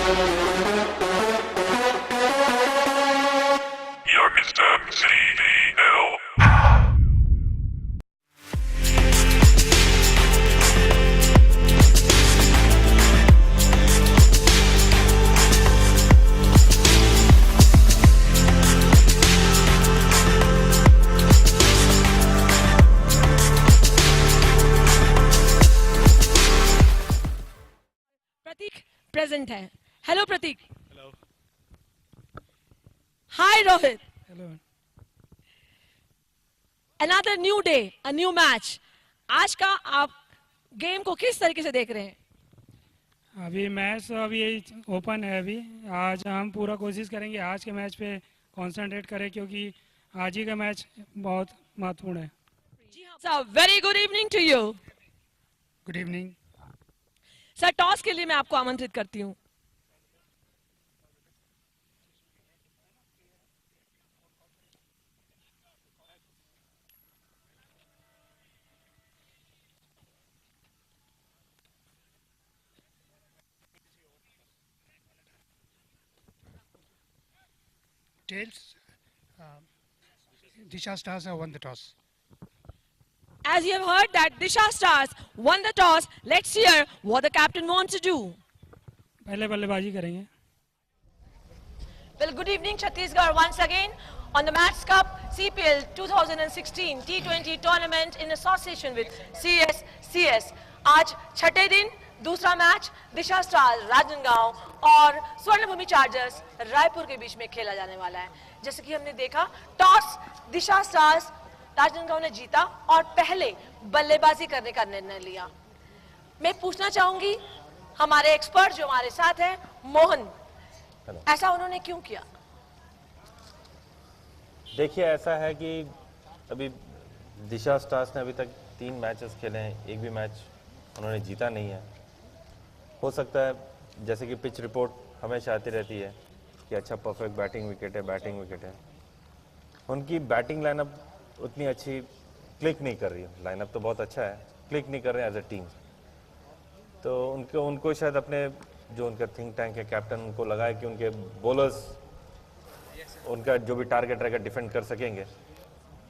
Yorkistan CDL. Pratik present है. Hello Pratik. Hello. Hi Rohit. Hello. Another new day, a new match. आज का आप game को किस तरीके से देख रहे हैं? अभी मैच तो अभी ओपन है. अभी आज हम पूरा कोशिश करेंगे आज के मैच पे कंसंट्रेट करें, क्योंकि आज ही का मैच बहुत महत्वपूर्ण है. Sir very good evening to you. Good evening. Sir toss के लिए मैं आपको आमंत्रित करती हूँ. Tails. Disha Stars have won the toss. As you have heard that Disha Stars won the toss, let's hear what the captain wants to do. पहले बल्लेबाजी करेंगे. Well, good evening Chhattisgarh once again on the Match Cup CPL 2016 T20 tournament in association with CSCS. आज छठे दिन दूसरा match दिशा stars Rajnandgaon और Swarnabhumi chargers Raipur के बीच में खेला जाने वाला है. जैसे कि हमने देखा, टॉस दिशा स्टार्स राजनांदगांव ने जीता और पहले बल्लेबाजी करने का निर्णय लिया. मैं पूछना चाहूंगी हमारे एक्सपर्ट जो हमारे साथ हैं, मोहन, ऐसा उन्होंने क्यों किया? देखिए, ऐसा है कि अभी दिशा स्टार्स ने अभी तक 3 मैचेस खेले हैं, एक भी मैच उन्होंने जीता नहीं है. हो सकता है, जैसे कि पिच रिपोर्ट हमेशा आती रहती है कि अच्छा परफेक्ट बैटिंग विकेट है. उनकी बैटिंग लाइनअप उतनी अच्छी क्लिक नहीं कर रही है. लाइनअप तो बहुत अच्छा है, क्लिक नहीं कर रहे हैं एज ए टीम. तो उनको शायद अपने जो उनका थिंक टैंक है, कैप्टन उनको लगा है कि उनके बॉलर्स उनका जो भी टारगेट रहेगा डिफेंड कर सकेंगे.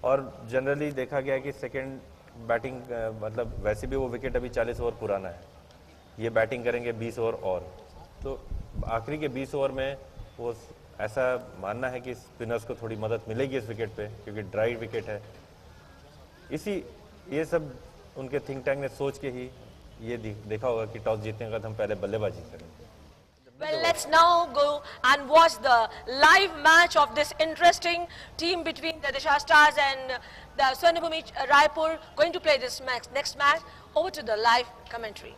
और जनरली देखा गया है कि सेकंड बैटिंग मतलब वैसे भी वो विकेट अभी 40 ओवर पुराना है, ये बैटिंग करेंगे 20 ओवर और. तो आखिरी के 20 ओवर में वो ऐसा मानना है कि स्पिनर्स को थोड़ी मदद मिलेगी इस विकेट पे, क्योंकि ड्राई विकेट है. ये सब उनके थिंक टैंक ने सोच के ही ये देखा होगा कि टॉस जीतने के बाद हम पहले बल्लेबाजी करेंगे. Well, let's now go and watch the live match of this interesting team between the Disha Stars and the Swarnabhumi Raipur going to play this match. Next match, over to the live commentary.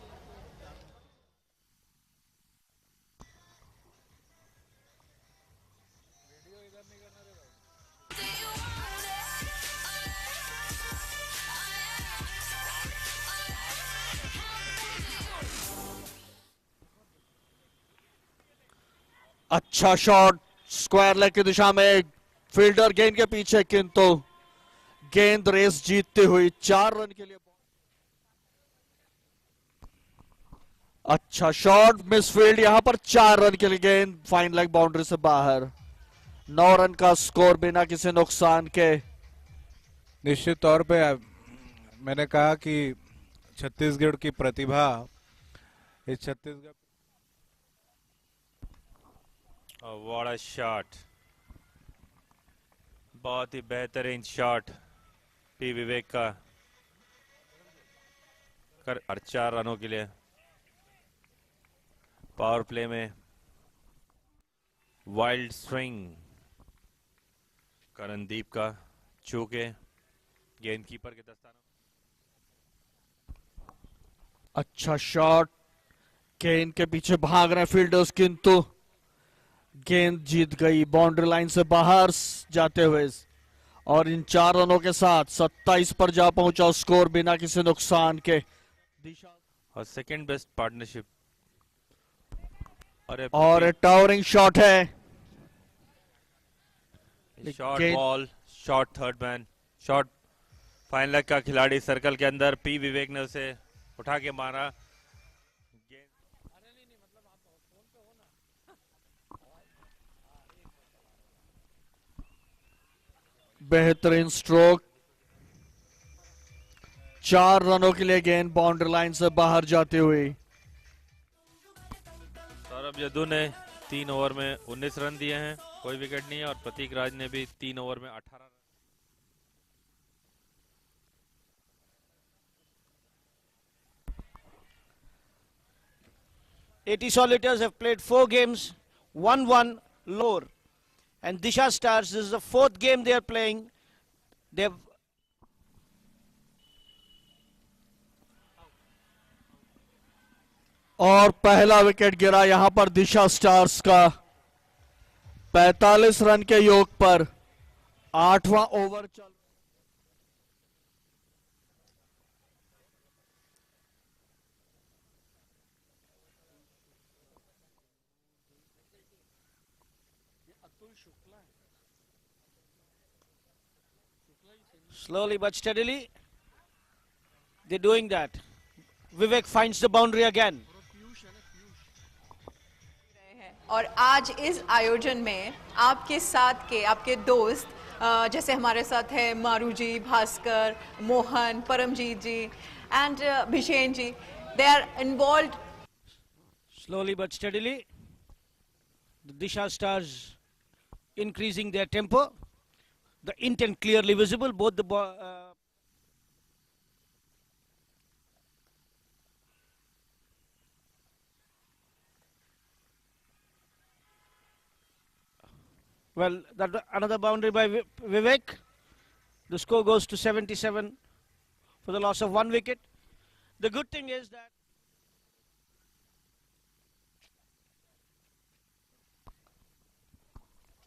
अच्छा shot square leg की दिशा में, fielder गेंद के पीछे, किंतु गेंद race जीतती हुई 4 रन के लिए. अच्छा शॉट, मिसफील्ड. यहां पर 4 रन के लिए गेंद फाइन लेग बाउंड्री से बाहर. 9 रन का स्कोर बिना किसी नुकसान के. निश्चित तौर पे मैंने कहा कि छत्तीसगढ़ की प्रतिभा, इस छत्तीसगढ़. व्हाट अ शॉट, बहुत ही बेहतरीन शॉट पी विवेक का. 4 रनों के लिए पावर प्ले में वाइल्ड स्विंग करणदीप का चूके गेंदकीपर के दस्तानों. अच्छा शॉट, गेंद के पीछे भाग रहे फील्डर्स, किंतु गेंद जीत गई बाउंड्री लाइन से बाहर जाते हुए. और इन 4 रनों के साथ 27 पर जा पहुंचा स्कोर बिना किसी नुकसान के. और सेकंड बेस्ट पार्टनरशिप और टावरिंग शॉट है. Short ball, short third man, short fine leg का खिलाड़ी सर्कल के अंदर. पी विवेक ने उसे उठा के मारा. बेहतरीन स्ट्रोक, 4 रनों के लिए गेंद बाउंड्री लाइन से बाहर जाती हुई। सौरभ यदु ने 3 ओवर में 19 रन दिए हैं, कोई विकेट नहीं है, और प्रतीक राज ने भी 3 ओवर में 18 run. AT Solitaires have played 4 games, 1-1 lower. And Disha Stars, this is the 4th game they are playing. They've और पहला विकेट गिरा यहां पर दिशा स्टार्स का 45 रन के योग पर। 8वां ओवर चल slowly but steadily, they're doing that. Vivek finds the boundary again. और आज इस आयोजन में आपके साथ के आपके दोस्त जैसे हमारे साथ है Maru ji, Bhaskar, Mohan, Paramjit ji and Bhishen ji, they are involve. Slowly but steadily, the Disha Stars increasing their tempo. The intent clearly visible. Both the well, that another boundary by Vivek. The score goes to 77 for the loss of 1 wicket. The good thing is that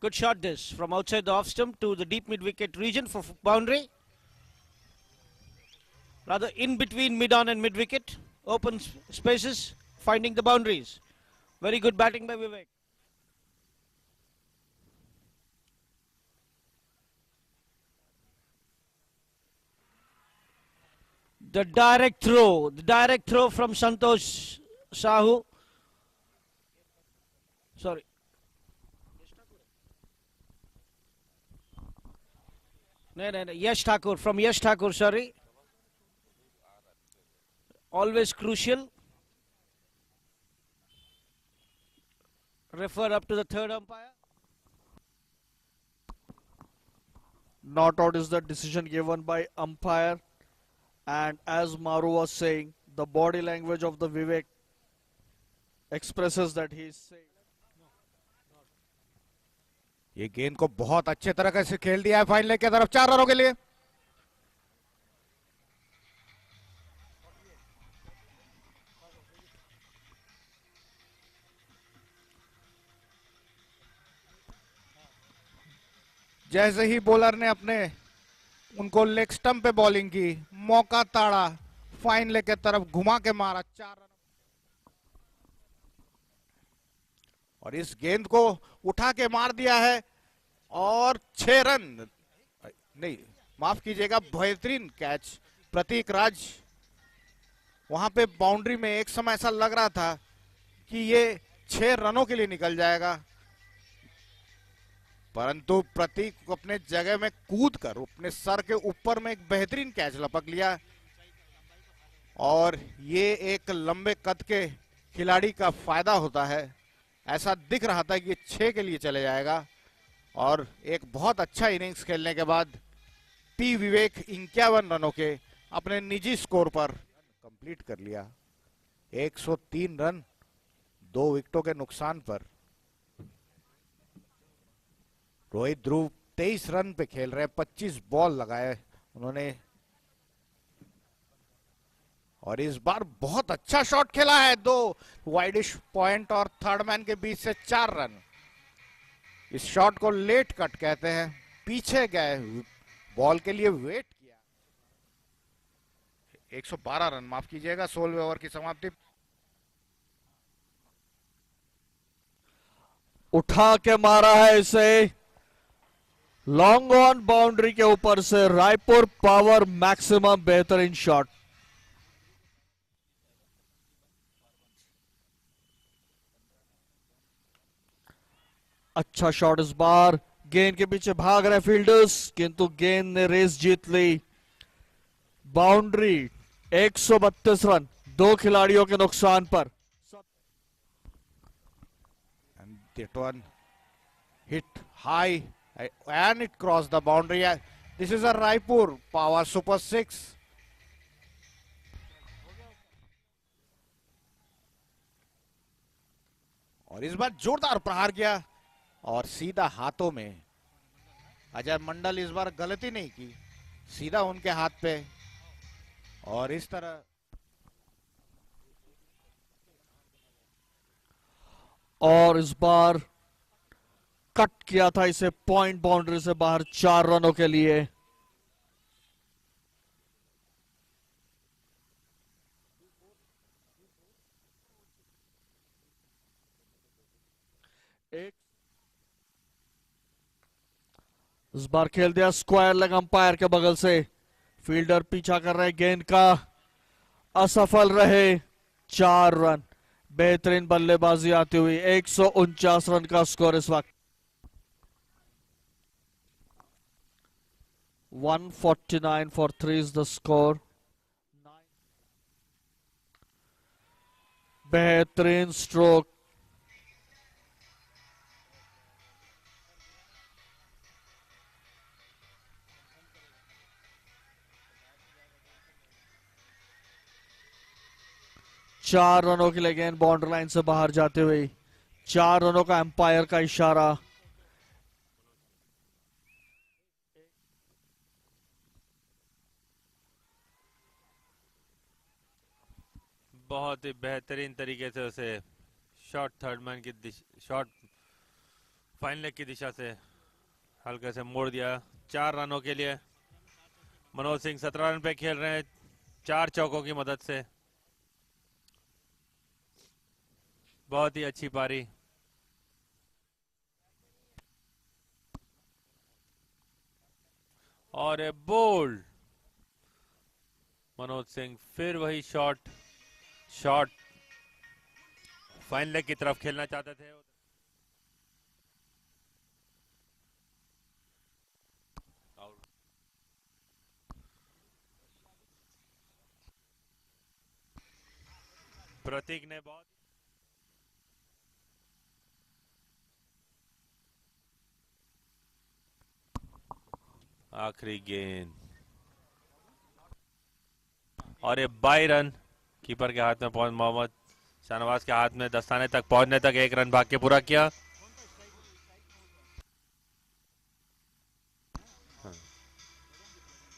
good shot this from outside the off stump to the deep mid wicket region for boundary. Rather in between mid on and mid wicket, open spaces, finding the boundaries. Very good batting by Vivek. The direct throw from Santosh Sahu. Sorry. No, Yash Thakur, from Yash Thakur, sorry. Always crucial. Refer up to the third umpire. not out is the decision given by umpire, and as Maru was saying, the body language of the Vivek expresses that he is saying. ये गेंद को बहुत अच्छे तरीके से खेल दिया है फाइनल की तरफ 4 रनों के लिए। जैसे ही बॉलर ने अपने उनको लेग स्टंप पे बॉलिंग की, मौका ताड़ा, फाइनल के तरफ घुमा के मारा 4 रन। और इस गेंद को उठा के मार दिया है और 6 रन नहीं, माफ कीजिएगा, बेहतरीन कैच प्रतीक राज। वहां पे बाउंड्री में एक समय ऐसा लग रहा था कि ये 6 रनों के लिए निकल जाएगा, परंतु प्रतीक अपने जगह में कूद कर अपने सर के ऊपर में एक बेहतरीन कैच लपक लिया। और ये एक लंबे कद के खिलाड़ी का फायदा होता है। ऐसा दिख रहा था कि ये 6 के लिए चले जाएगा। और एक बहुत अच्छा इनिंग्स खेलने के बाद पी विवेक 51 रनों के अपने निजी स्कोर पर कंप्लीट कर लिया। 103 रन 2 विकेटों के नुकसान पर। रोहित ध्रुव 23 रन पे खेल रहे, 25 बॉल लगाए उन्होंने। और इस बार बहुत अच्छा शॉट खेला है, 2 वाइडिश पॉइंट और थर्ड मैन के बीच से 4 रन। इस शॉट को लेट कट कहते हैं। पीछे गए, बॉल के लिए वेट किया। 112 रन, माफ कीजिएगा, 16वें ओवर की समाप्ति। उठा के मारा है इसे लॉन्ग ऑन बाउंड्री के ऊपर से। रायपुर पावर मैक्सिमम बेहतरीन शॉट। अच्छा शॉट इस बार, गेंद के पीछे भाग रहे फील्डर्स, किंतु गेंद ने रेस जीत ली। बाउंड्री, 132 रन, 2 खिलाड़ियों के नुकसान पर। And that one hit high and it crossed the boundary. This is a Raipur Power Super 6. और इस बार जोरदार प्रहार किया और सीधा हाथों में। अजय मंडल इस बार गलती नहीं की, सीधा उनके हाथ पे, और इस तरह और इस बार कट किया था इसे पॉइंट बाउंड्री से बाहर 4 रनों के लिए। इस बार खेल दिया स्क्वायर लेग अंपायर के बगल से। फील्डर पीछा कर रहे गेंद का, असफल रहे। 4 रन, बेहतरीन बल्लेबाजी आती हुई। 149 रन का स्कोर इस वक्त। 149 for 3 is the score. बेहतरीन स्ट्रोक। चार रनों के लिए गेंद बाउंड्री लाइन से बाहर जाते हुए। 4 रनों का एम्पायर का इशारा। बहुत ही बेहतरीन तरीके से उसे शॉर्ट थर्ड मैन की शॉर्ट फाइन लेग की दिशा से हल्के से मोड़ दिया। 4 रनों के लिए मनोज सिंह 17 रन पे खेल रहे हैं 4 चौकों की मदद से। बहुत ही अच्छी पारी। और ए बोल्ड मनोज सिंह फिर वही शॉट फाइन लेग की तरफ खेलना चाहते थे। प्रतीक ने बहुत आखिरी गेंद और ये 22 रन कीपर के हाथ में पहुंच, मोहम्मद शाहनवाज के हाथ में दस्ताने तक पहुंचने तक 1 रन भाग के पूरा किया।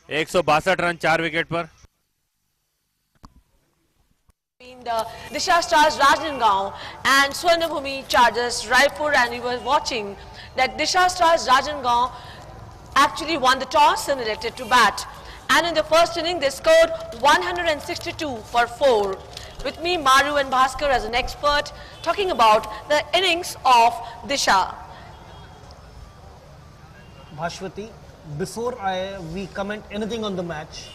162 रन 4 विकेट पर। The Disha Stars Ranjangaon and Swarnabhumi Chargers Raipur, and we were watching that Disha Stars Ranjangaon actually won the toss and elected to bat. And in the first inning, they scored 162 for 4. With me, Maru and Bhaskar as an expert, talking about the innings of Disha. Bhashwati, before we comment anything on the match,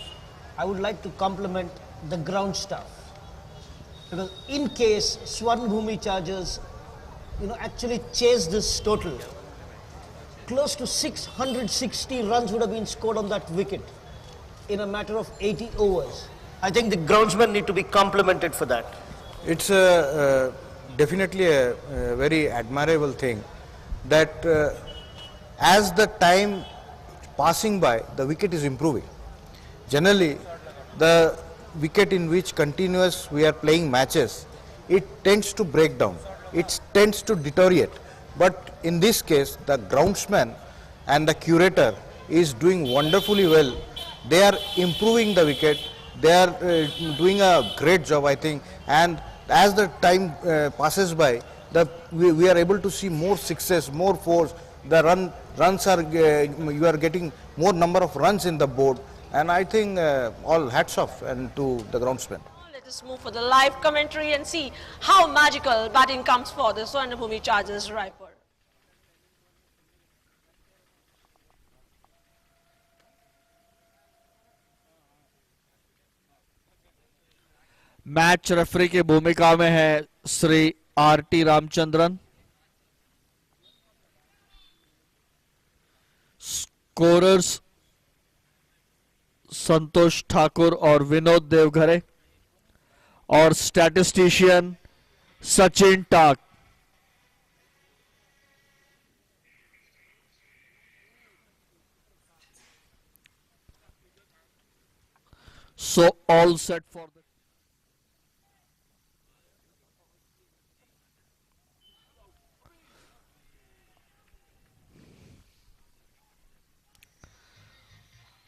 I would like to compliment the ground staff. Because in case Swarnabhumi Chargers, actually chase this total, close to 660 runs would have been scored on that wicket in a matter of 80 overs. I think the groundsmen need to be complimented for that. It's definitely a very admirable thing that as the time passing by, the wicket is improving. Generally, the wicket in which continuous we are playing matches, it tends to break down, it tends to deteriorate. But in this case, the groundsman and the curator is doing wonderfully well. They are improving the wicket. They are doing a great job, I think. And as the time passes by, we are able to see more sixes, more fours. The runs are you are getting more number of runs in the board. And I think all hats off and to the groundsman. Let us move for the live commentary and see how magical batting comes for the Swarnabhumi Chargers Raipur. Match referee की भूमिका में है Shri आर.टी. Ramachandran. Scorers संतोष ठाकुर और विनोद देवघरे और statistician Sachin torque. So all set for the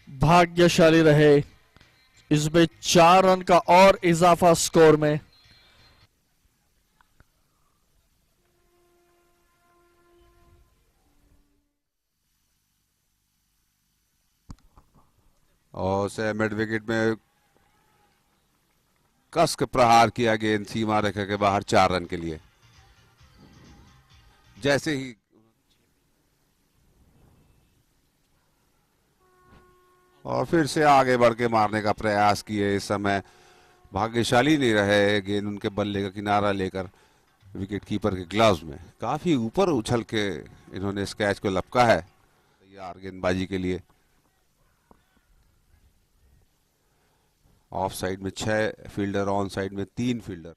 भाग्यशाली रहे इसमें 4 run का और इजाफा स्कोर में। और उसे मिड विकेट में कस के प्रहार किया गेंद सीमा रेखा के बाहर 4 रन के लिए। जैसे ही और फिर से आगे बढ़ के मारने का प्रयास किए, इस समय भाग्यशाली नहीं रहे, गेंद उनके बल्ले का किनारा लेकर विकेट कीपर के ग्लव्स में काफी ऊपर उछल के इन्होंने इस कैच को लपका है तैयार गेंदबाजी के लिए। ऑफ साइड में 6 फील्डर, ऑन साइड में 3 फील्डर।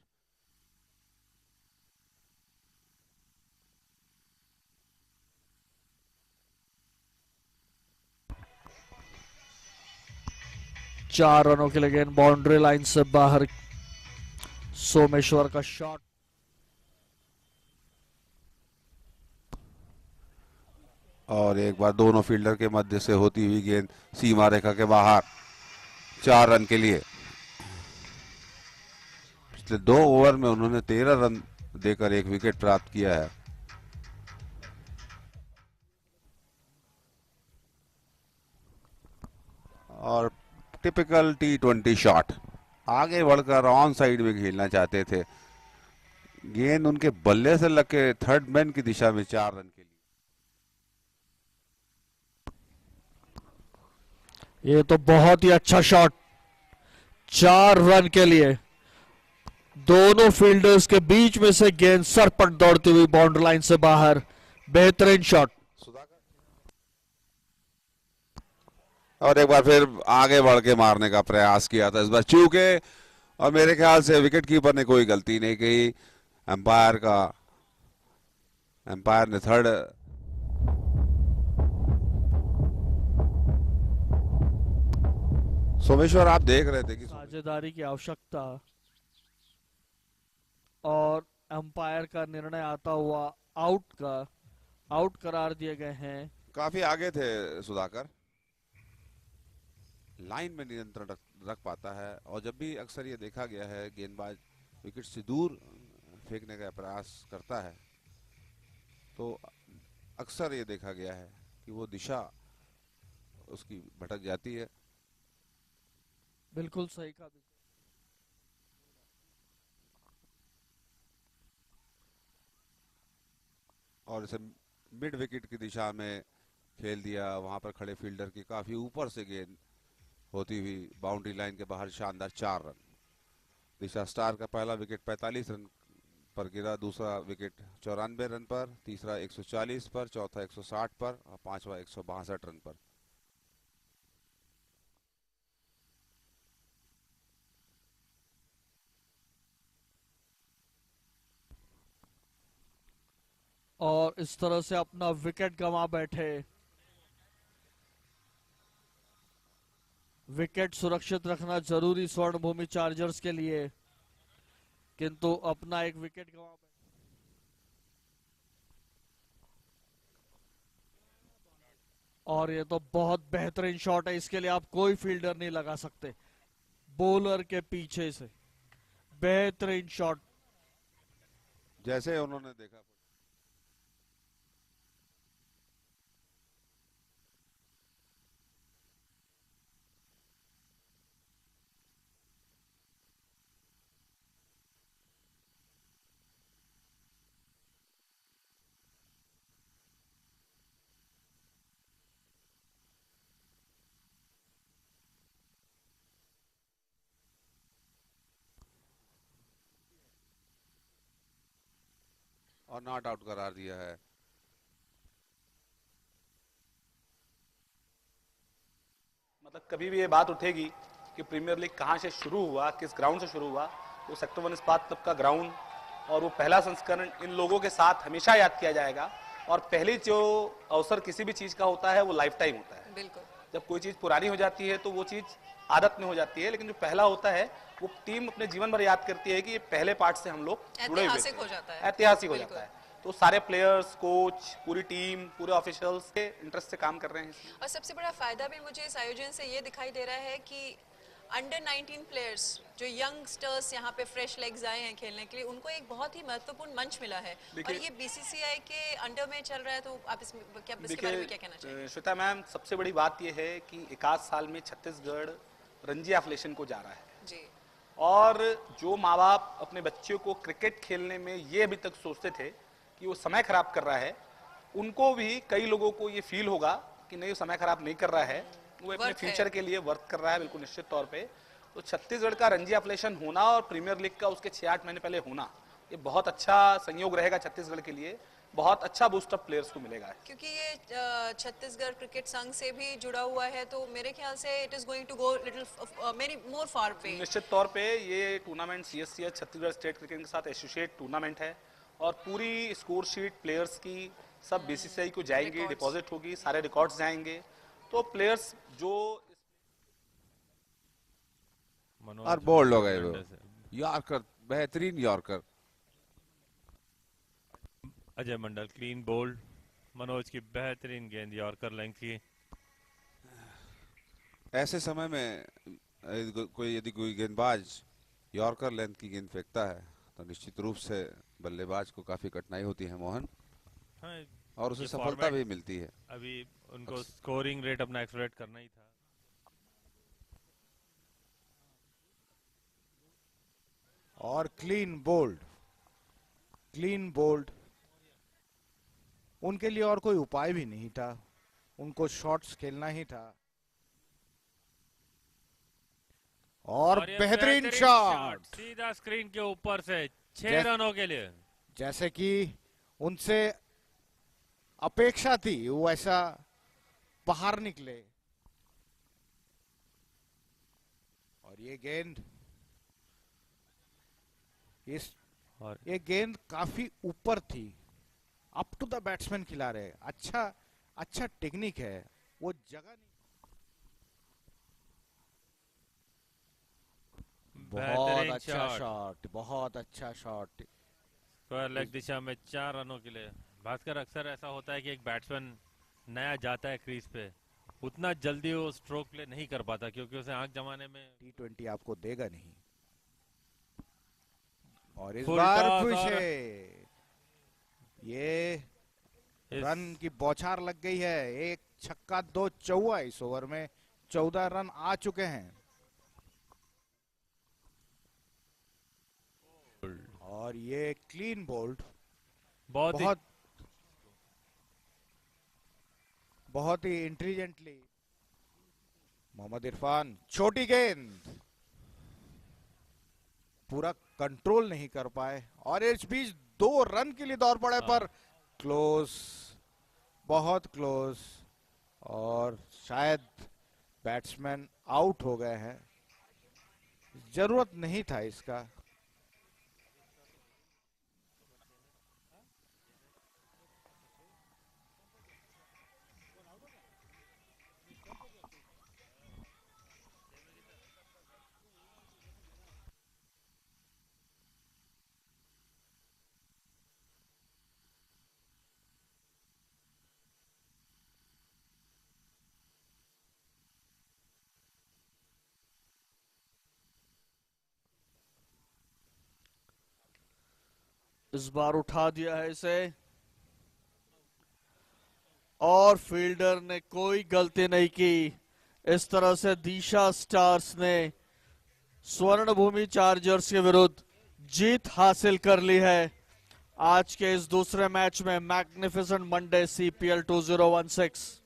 चार रनों के लिए गेंद बाउंड्री लाइन से बाहर। सोमेश्वर का शॉट और एक बार दोनों फील्डर के मध्य से होती हुई गेंद सीमा रेखा के बाहर 4 रन के लिए। पिछले 2 ओवर में उन्होंने 13 रन देकर एक विकेट प्राप्त किया है। और टिपिकल T20 शॉट, आगे बढ़कर ऑन साइड में खेलना चाहते थे, गेंद उनके बल्ले से लग के थर्ड मैन की दिशा में 4 रन के लिए। ये तो बहुत ही अच्छा शॉट, 4 रन के लिए। दोनों फील्डर्स के बीच में से गेंद सरपट दौड़ती हुई बाउंड्री लाइन से बाहर। बेहतरीन शॉट। और एक बार फिर आगे बढ़ के मारने का प्रयास किया था इस बार चूके, और मेरे ख्याल से विकेट कीपर ने कोई गलती नहीं की। एम्पायर ने थर्ड सोमेश्वर आप देख रहे थे कि साझेदारी की आवश्यकता और अंपायर का निर्णय आता हुआ आउट करार दिए गए हैं। काफी आगे थे सुधाकर, लाइन में नियंत्रण रख पाता है, और जब भी अक्सर ये देखा गया है गेंदबाज विकेट से दूर फेंकने का प्रयास करता है तो अक्सर ये देखा गया है कि वो दिशा उसकी भटक जाती है। बिल्कुल सही कहा। और इसे मिड विकेट की दिशा में खेल दिया, वहां पर खड़े फील्डर की काफी ऊपर से गेंद होती हुई बाउंड्री लाइन के बाहर शानदार 4 रन। दिशा स्टार का पहला विकेट 45 रन पर गिरा, दूसरा विकेट 94 रन पर, तीसरा 140 पर, चौथा 160 पर और पांचवा 162 रन पर। और इस तरह से अपना विकेट गंवा बैठे। विकेट सुरक्षित रखना जरूरी स्वर्ण भूमि चार्जर्स के लिए, किंतु अपना एक विकेट गंवा बैठे। और ये तो बहुत बेहतरीन शॉट है, इसके लिए आप कोई फील्डर नहीं लगा सकते। बॉलर के पीछे से बेहतरीन शॉट। जैसे उन्होंने देखा और नॉट आउट करार दिया है। कभी भी ये बात उठेगी कि प्रीमियर लीग कहाँ से शुरू हुआ, किस ग्राउंड से शुरू हुआ, तो सेक्टर 1 इस्पात क्लब का ग्राउंड और वो पहला संस्करण इन लोगों के साथ हमेशा याद किया जाएगा। और पहली जो अवसर किसी भी चीज़ का होता है वो लाइफ टाइम होता है। बिल्कुल। जब कोई चीज़ पुरानी हो जाती है तो वो चीज़ आदत में हो जाती है, लेकिन जो पहला होता है वो टीम अपने जीवन भर याद करती है कि ये पहले पार्ट से हम लोग जुड़े हुए थे। ऐतिहासिक हो जाता है। ऐतिहासिक हो जाता है। तो सारे प्लेयर्स, कोच, पूरी टीम, पूरे ऑफिशियल्स के इंटरेस्ट से काम कर रहे हैं। और सबसे बड़ा फायदा भी मुझे इस आयोजन से ये दिखाई दे रहा है कि अंडर 19 प्लेयर्स जो यंगस्टर्स यहाँ पे फ्रेश लेग्स आए हैं खेलने के लिए, उनको एक बहुत ही महत्वपूर्ण मंच मिला है। और ये बीसीसीआई के अंडर में चल रहा है, तो आप इसमें क्या इसके बारे में क्या कहना चाहिए? श्वेता मैम, सबसे बड़ी बात ये है कि एक आध साल में छत्तीसगढ़ रणजी एफिलिएशन को जा रहा है जी। और जो माँ बाप अपने बच्चों को क्रिकेट खेलने में ये अभी तक सोचते थे कि वो समय खराब कर रहा है, उनको भी कई लोगों को ये फील होगा कि नहीं, समय खराब नहीं कर रहा है, वो अपने फ्यूचर के लिए वर्क कर रहा है, बिल्कुल निश्चित तौर पे। तो छत्तीसगढ़ का रणजी एफिलिएशन होना और प्रीमियर लीग का उसके 6-8 महीने पहले होना, ये बहुत अच्छा संयोग रहेगा छत्तीसगढ़ के लिए, बहुत अच्छा बूस्टअप प्लेयर्स को मिलेगा। क्योंकि ये छत्तीसगढ़ क्रिकेट संघ से भी जुड़ा हुआ है, तो मेरे ख्याल से it is going to go little many more far पे। निश्चित तौर पे ये tournament CSCH Chhattisgarh state cricket के साथ एसोसिएट टूर्नामेंट है और पूरी स्कोर शीट प्लेयर्स की सब बीसीसीआई को जाएंगे, डिपॉजिट होगी, सारे रिकॉर्ड्स जाएंगे। तो प्लेयर्स जो और बोल्ड हो गए वो यॉर्कर, बेहतरीन yorker. Ajay Mandal clean bowled, Manoj की बेहतरीन गेंद यॉर्कर लेंथ की। ऐसे समय में यदि कोई गेंदबाज यॉर्कर लेंथ की गेंद फेंकता है तो निश्चित रूप से बल्लेबाज को काफी कठिनाई होती है मोहन। हाँ, और उसे सफलता भी मिलती है। अभी उनको स्कोरिंग रेट अपना एक्सलेट करना ही था। और क्लीन बोल्ड, क्लीन बोल्ड। उनके लिए और कोई उपाय भी नहीं था, उनको शॉट्स खेलना ही था। और बेहतरीन शॉट सीधा स्क्रीन के ऊपर से 6 रनों के लिए। जैसे कि उनसे अपेक्षा थी वो ऐसा बाहर निकले। और ये गेंद ये गेंद काफी ऊपर थी, अप टू द बैट्समैन खिला रहे। अच्छा टेक्निक है, वो जगह नहीं। बहुत अच्छा शॉट, बहुत अच्छा शॉट। स्क्वायर लेग दिशा में 4 रनों के लिए। भास्कर, अक्सर ऐसा होता है कि एक बैट्समैन नया जाता है क्रीज पे, उतना जल्दी वो स्ट्रोक प्ले नहीं कर पाता क्योंकि उसे आंख जमाने में T20 आपको देगा नहीं। और इस बार खुश है, ये रन की बौछार लग गई है। 1 छक्का 2 चौका, इस ओवर में 14 रन आ चुके हैं। और ये क्लीन बोल्ड, बहुत ही इंटेलिजेंटली मोहम्मद इरफान। छोटी गेंद, पूरा कंट्रोल नहीं कर पाए और इस बीच 2 रन के लिए दौड़ पड़े, पर क्लोज, बहुत क्लोज। और शायद बैट्समैन आउट हो गए हैं, जरूरत नहीं था इसका। इस बार उठा दिया है इसे और फील्डर ने कोई गलती नहीं की। इस तरह से दिशा स्टार्स ने स्वर्णभूमि चार्जर्स के विरुद्ध जीत हासिल कर ली है आज के इस दूसरे मैच में magnificent Monday CPL 2016।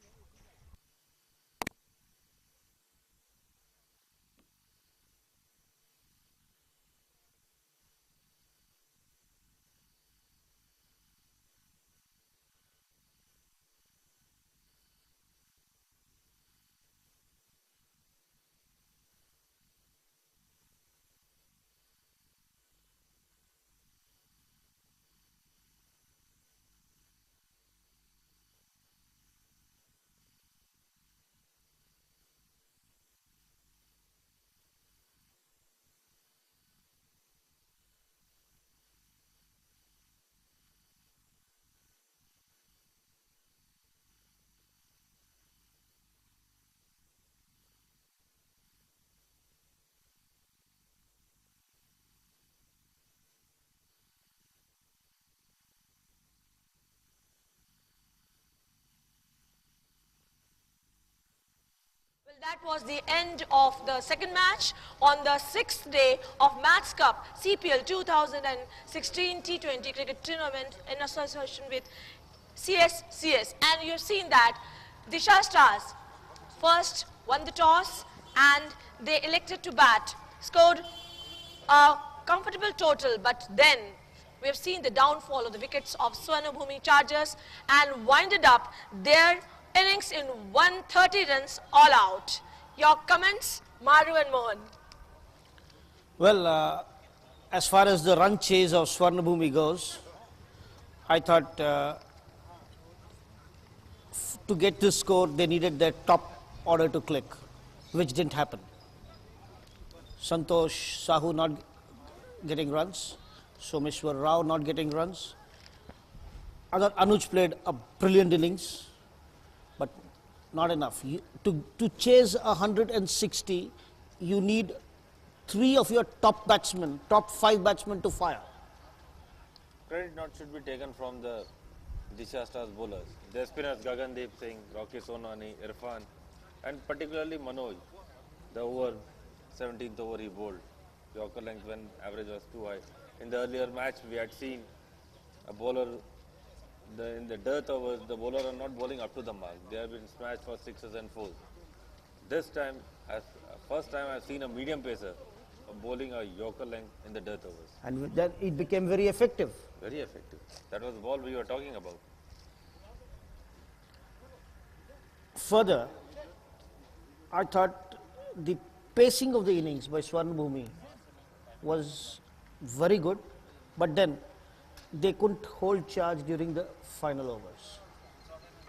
That was the end of the second match on the 6th day of Match Cup CPL 2016 T20 cricket tournament in association with CS. And you've seen that Disha Stars first won the toss and they elected to bat, scored a comfortable total, but then we have seen the downfall of the wickets of Swarnabhumi Chargers and winded up their innings in 130 runs all out. Your comments, Maru and Mohan? Well, as far as the run chase of Swarnabhumi goes, I thought to get this score, they needed their top order to click, which didn't happen. Santosh Sahu not getting runs, Someshwar Rao not getting runs. Anuj played a brilliant innings, but not enough. To chase 160, you need 3 of your top batsmen, top 5 batsmen to fire. Credit not should be taken from the Disha Stars bowlers. Their spinners Gagandeep Singh, Rocky Sonani, Irfan, and particularly Manoj. The 17th over he bowled. Yorker length when average was too high. In the earlier match, we had seen a bowler, in the dearth overs, the bowler are not bowling up to the mark. They have been smashed for 6s and 4s. This time, first time I've seen a medium pacer bowling a Yorker length in the dearth overs. And then it became very effective. Very effective. That was the ball we were talking about. Further, I thought the pacing of the innings by Swarnabhumi was very good, but then they couldn't hold charge during the final overs.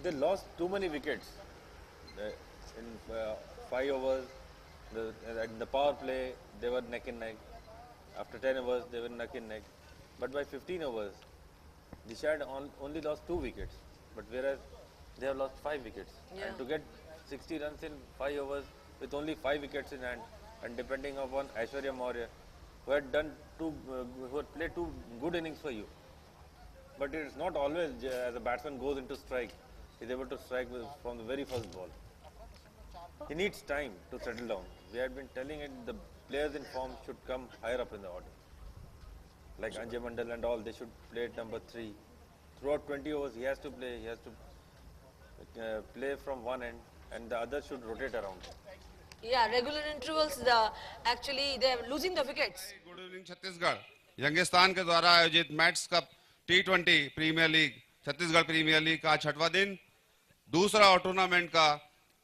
They lost too many wickets. In 5 overs, in the power play, they were neck and neck. After 10 overs, they were neck and neck. But by 15 overs, Disha had only lost 2 wickets. But whereas they have lost 5 wickets. Yeah. And to get 60 runs in 5 overs with only 5 wickets in hand, and depending upon Aishwarya Maurya, who had played 2 good innings for you. But it is not always as a batsman goes into strike, he is able to strike from the very first ball. He needs time to settle down. We had been telling it, the players in form should come higher up in the order. Like Anjay Mandal and all, they should play at number 3. Throughout 20 overs, he has to play. He has to play from one end, and the others should rotate around. Yeah, regular intervals, actually they're losing the wickets. Good evening Chhattisgarh Youngistan के द्वारा आयोजित match cup T20 premier league Chhattisgarh premier league का 6वां दिन दूसरा और tournament का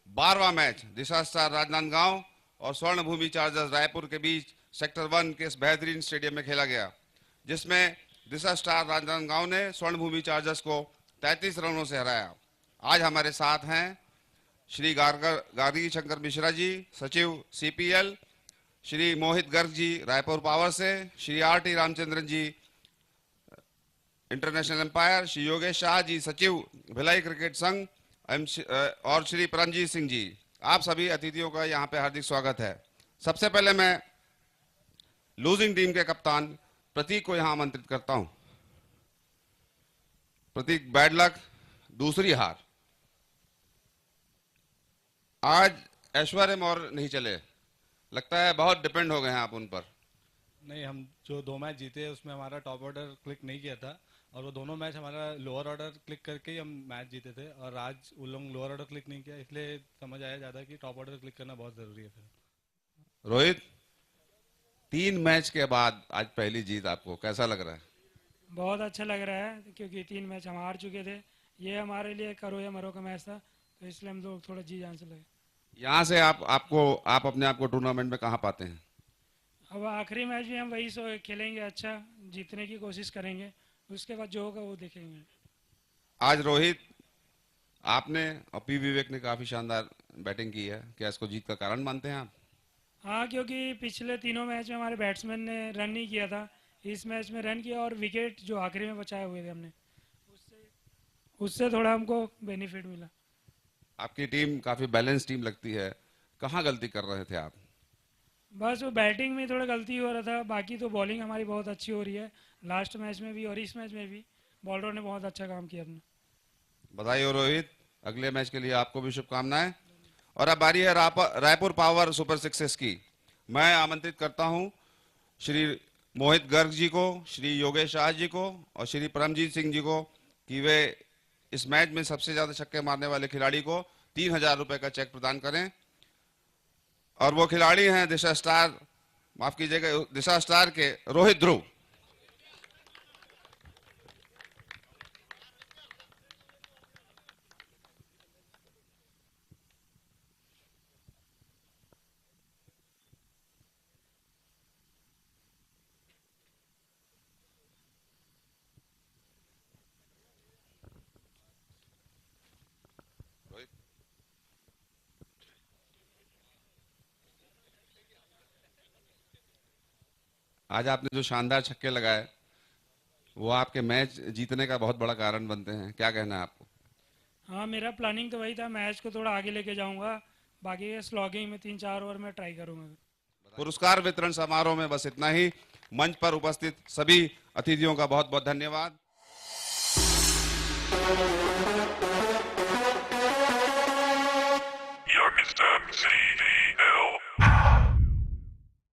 12वां मैच दिशा स्टार राजनांदगांव और स्वर्णभूमि चार्जर्स रायपुर के बीच सेक्टर 1 के इस बेहतरीन स्टेडियम में खेला गया, जिसमें दिशा स्टार राजनांदगांव ने स्वर्णभूमि चार्जर्स को 33 रनों से हराया। आज हमारे साथ हैं श्री गार्गी शंकर मिश्रा जी, सचिव सीपीएल, श्री मोहित गर्ग जी रायपुर पावर से, श्री आरटी रामचंद्रन जी इंटरनेशनल एम्पायर, श्री योगेश शाह जी सचिव भिलाई क्रिकेट संघ और श्री परमजीत सिंह जी। आप सभी अतिथियों का यहाँ पे हार्दिक स्वागत है। सबसे पहले मैं लूजिंग टीम के कप्तान प्रतीक को यहाँ आमंत्रित करता हूँ। प्रतीक, बैड लक, दूसरी हार। आज ऐश्वर्य मौर्य नहीं चले, लगता है बहुत डिपेंड हो गए हैं आप उन पर। नहीं, हम जो 2 मैच जीते उसमें हमारा टॉप ऑर्डर क्लिक नहीं किया था, और वो दोनों मैच हमारा लोअर ऑर्डर क्लिक करके ही हम मैच जीते थे, और आज उन लोग लोअर ऑर्डर क्लिक नहीं किया, इसलिए समझ आया ज़्यादा कि टॉप ऑर्डर क्लिक करना बहुत ज़रूरी है। फिर रोहित, 3 मैच के बाद आज पहली जीत, आपको कैसा लग रहा है? बहुत अच्छा लग रहा है, क्योंकि 3 मैच हम हार चुके थे। ये हमारे लिए करो या मरो का मैच था, तो इसलिए हम लोग थोड़ा जी जान से लगे। यहाँ से आप अपने आप को टूर्नामेंट में कहाँ पाते हैं? अब आखिरी मैच भी हम वही खेलेंगे, अच्छा जीतने की कोशिश करेंगे, उसके बाद जो होगा वो देखेंगे। आज रोहित, आपने और पी विवेक ने काफी शानदार बैटिंग की है, क्या इसको जीत का कारण मानते हैं आप? हाँ, क्योंकि पिछले 3 मैच में हमारे बैट्समैन ने रन नहीं किया था, इस मैच में रन किया और विकेट जो आखिरी में बचाए हुए थे हमने, उससे थोड़ा हमको बेनिफिट मिला। आपकी टीम काफी बैलेंस टीम लगती है, कहाँ गलती कर रहे थे आप? बस वो बैटिंग में थोड़ा गलती हो रहा था, बाकी तो बॉलिंग हमारी बहुत अच्छी हो रही है। लास्ट मैच में भी और इस मैच में भी बॉलरों ने बहुत अच्छा काम किया अपना। बधाई हो रोहित, अगले मैच के लिए आपको भी शुभकामनाएं। और अब बारी है रायपुर पावर सुपर सिक्सेस की। मैं आमंत्रित करता हूं श्री मोहित गर्ग जी को, श्री योगेश शाह जी को और श्री परमजीत सिंह जी को कि वे इस मैच में सबसे ज्यादा छक्के मारने वाले खिलाड़ी को 3000 रुपए का चेक प्रदान करें। और वो खिलाड़ी हैं दिशा स्टार, माफ कीजिएगा, दिशा स्टार के रोहित ध्रुव। आज आपने जो शानदार छक्के लगाए वो आपके मैच जीतने का बहुत बड़ा कारण बनते हैं, क्या कहना है आपको? हाँ, मेरा प्लानिंग तो वही था, मैच को थोड़ा आगे लेके जाऊंगा, बाकी स्लॉगिंग में 3-4 ओवर में ट्राई करूंगा। पुरस्कार वितरण समारोह में बस इतना ही। मंच पर उपस्थित सभी अतिथियों का बहुत बहुत धन्यवाद। Your Mr. CD